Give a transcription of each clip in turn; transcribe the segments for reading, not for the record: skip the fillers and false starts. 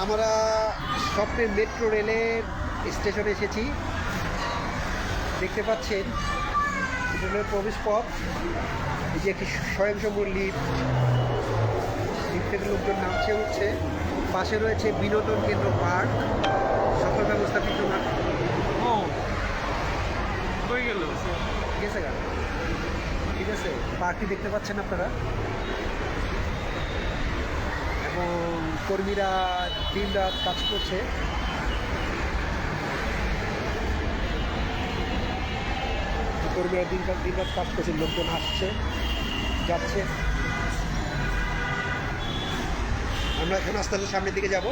আমরা স্বপ্নের মেট্রো রেলের স্টেশনে এসেছি। দেখতে পাচ্ছেন রেলের প্রবেশ পথ, এই যে একটি স্বয়ংসম্পূর্ণ লিফট থেকে লোকজন নামছে উঠছে। পাশে রয়েছে বিনোদন কেন্দ্র পার্ক, সকল ব্যবস্থা বিদ্যমান। গেছে গা, ঠিক আছে। পার্কটি দেখতে পাচ্ছেন আপনারা, এবং কর্মীরা দিন রাত কাজ করছে। কর্মীরা দিন রাত কাজ করছে, লোকজন আসছে যাচ্ছে। আমরা এখন আস্তে আস্তে সামনের দিকে যাব।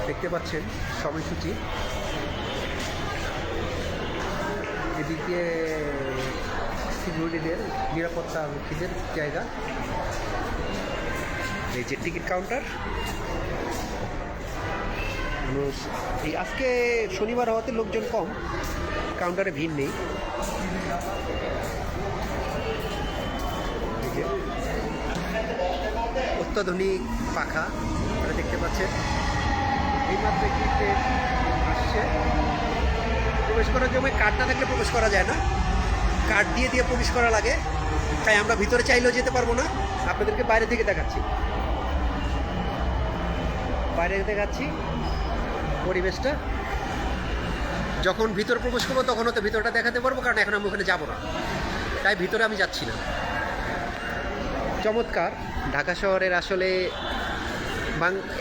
দেখতে পাচ্ছেন সময়সূচি, এদিকে সিকিউরিটিদের, নিরাপত্তা রক্ষীদের জায়গা। এই যে টিকিট কাউন্টার। মানুষ এই আজকে শনিবার হওয়াতে লোকজন কম, কাউন্টারে ভিড় নেই। অত্যাধুনিক পাখা আপনারা দেখতে পাচ্ছেন। এইমাত্র একটি ট্রেন আসছে। প্রবেশ করার জন্য কার্ড না থাকলে প্রবেশ করা যায় না, কার্ড দিয়ে দিয়ে প্রবেশ করা লাগে। তাই আমরা ভিতরে চাইলেও যেতে পারবো না, আপনাদেরকে বাইরে থেকে দেখাচ্ছি। বাইরে দেখাচ্ছি পরিবেশটা। যখন ভিতরে প্রবেশ করবো তখন হয়তো ভিতরটা দেখাতে পারবো, কারণ এখন আমি ওখানে যাবো না, তাই ভিতরে আমি যাচ্ছি না। চমৎকার ঢাকা শহরের আসলে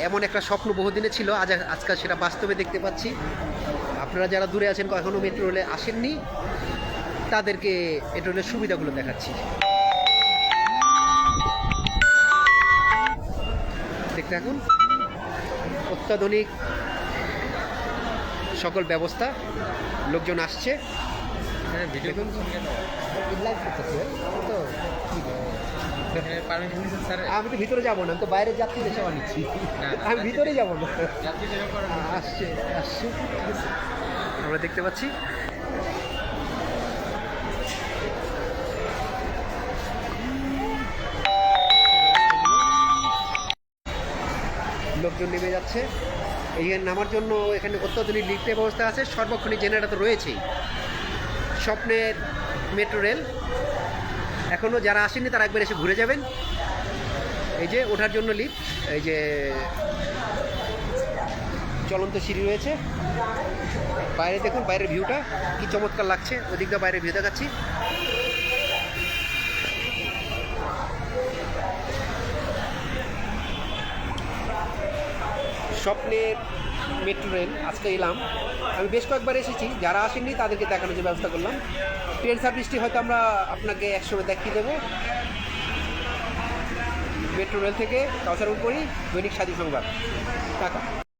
এমন একটা স্বপ্ন বহুদিনে ছিল, আজকাল সেটা বাস্তবে দেখতে পাচ্ছি। আপনারা যারা দূরে আছেন, এখনও মেট্রো রেলে আসেননি, তাদেরকে মেট্রো রেলের সুবিধাগুলো দেখাচ্ছি। দেখতে থাকুন, অত্যাধুনিক সকল ব্যবস্থা, লোকজন আসছে। আমি তো ভিতরে যাবো না, তো বাইরে যাত্রীদের সেবা নিচ্ছি, আমি ভিতরে যাবো না। আসছে আসছে, ঠিক আছে। আমরা দেখতে পাচ্ছি লোকজন নেমে যাচ্ছে। এইখানে নামার জন্য এখানে অত্যাধুনিক লিফটের ব্যবস্থা আছে, সর্বক্ষণিক জেনারেটর তো রয়েছেই। স্বপ্নের মেট্রো রেল, এখনও যারা আসেননি তারা একবার এসে ঘুরে যাবেন। এই যে ওঠার জন্য লিফট, এই যে চলন্ত সিঁড়ি রয়েছে। বাইরে দেখুন, বাইরের ভিউটা কি চমৎকার লাগছে। ওদিকটা বাইরের ভিউ দেখাচ্ছি। স্বপ্নের মেট্রো রেল আজকে এলাম, আমি বেশ কয়েকবার এসেছি, যারা আসেননি তাদেরকে দেখানোর যে ব্যবস্থা করলাম। ট্রেন সার্ভিসটি হয়তো আমরা আপনাকে একসময় দেখিয়ে দেবো। মেট্রো রেল থেকে কাউসার করি, দৈনিক স্বাধীন সংবাদ, টাকা।